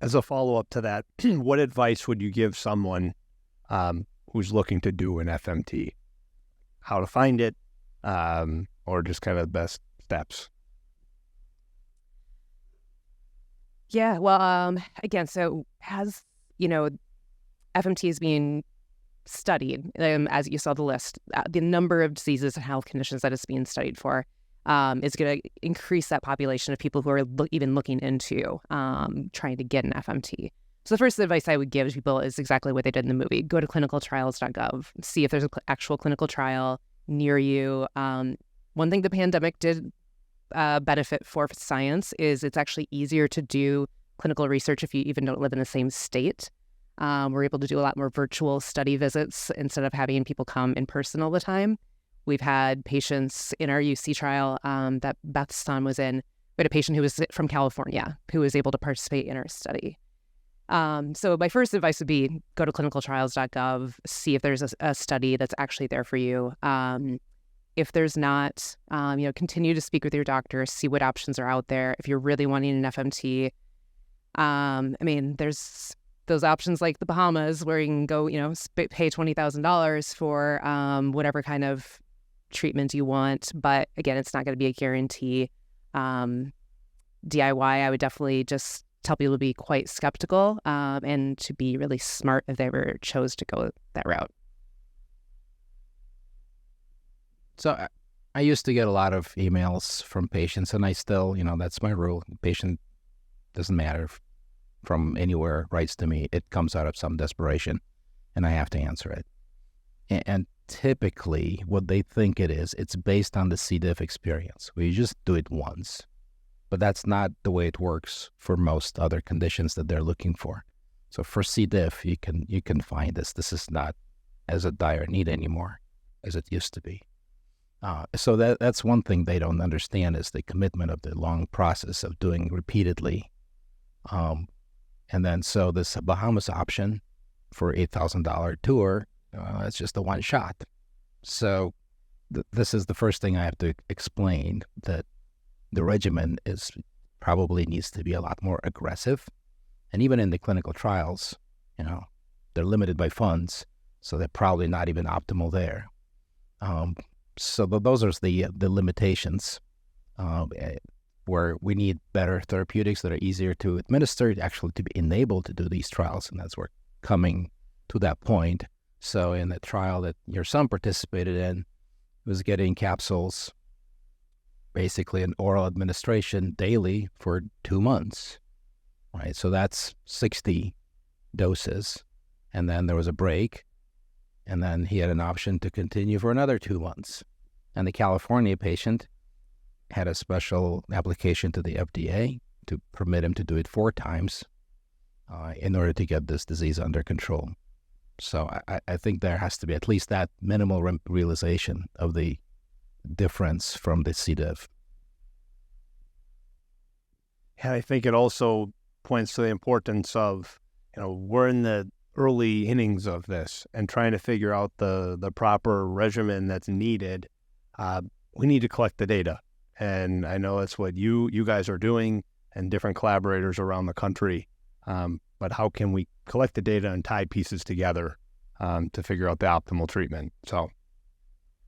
as a follow-up to that, what advice would you give someone who's looking to do an FMT? How to find it, or just kind of the best steps? Yeah, well, again, so as you know, FMT is being studied, as you saw the list, the number of diseases and health conditions that it's being studied for is going to increase that population of people who are even looking into trying to get an FMT. So the first advice I would give to people is exactly what they did in the movie. Go to clinicaltrials.gov, see if there's an actual clinical trial near you. One thing the pandemic did benefit for science is it's actually easier to do clinical research if you even don't live in the same state. We're able to do a lot more virtual study visits instead of having people come in person all the time. We've had patients in our UC trial that Beth's son was in. We had a patient who was from California who was able to participate in our study. So my first advice would be go to clinicaltrials.gov, see if there's a study that's actually there for you. If there's not, continue to speak with your doctor, see what options are out there. If you're really wanting an FMT, there's those options like the Bahamas where you can go, pay $20,000 for whatever kind of treatment you want. But again, it's not going to be a guarantee. DIY, I would definitely just tell people to be quite skeptical and to be really smart if they ever chose to go that route. So I used to get a lot of emails from patients, and I still, that's my rule. The patient doesn't matter from anywhere writes to me. It comes out of some desperation, and I have to answer it. And typically, what they think it is, it's based on the C. diff experience, where you just do it once. But that's not the way it works for most other conditions that they're looking for. So for C. diff, you can find this. This is not as a dire need anymore as it used to be. So that's one thing they don't understand is the commitment of the long process of doing repeatedly. And then so this Bahamas option for $8,000 tour, it's just a one shot. So this is the first thing I have to explain, that the regimen probably needs to be a lot more aggressive. And even in the clinical trials, they're limited by funds, so they're probably not even optimal there. So those are the limitations where we need better therapeutics that are easier to administer, actually to be enabled to do these trials, and that's where coming to that point. So in the trial that your son participated in, was getting capsules, basically an oral administration daily for 2 months, right? So that's 60 doses, and then there was a break, and then he had an option to continue for another 2 months. And the California patient had a special application to the FDA to permit him to do it 4 times in order to get this disease under control. So I think there has to be at least that minimal realization of the difference from the C. diff. Yeah, I think it also points to the importance of, we're in the early innings of this and trying to figure out the proper regimen that's needed. We need to collect the data. And I know it's what you guys are doing and different collaborators around the country. But how can we collect the data and tie pieces together to figure out the optimal treatment? So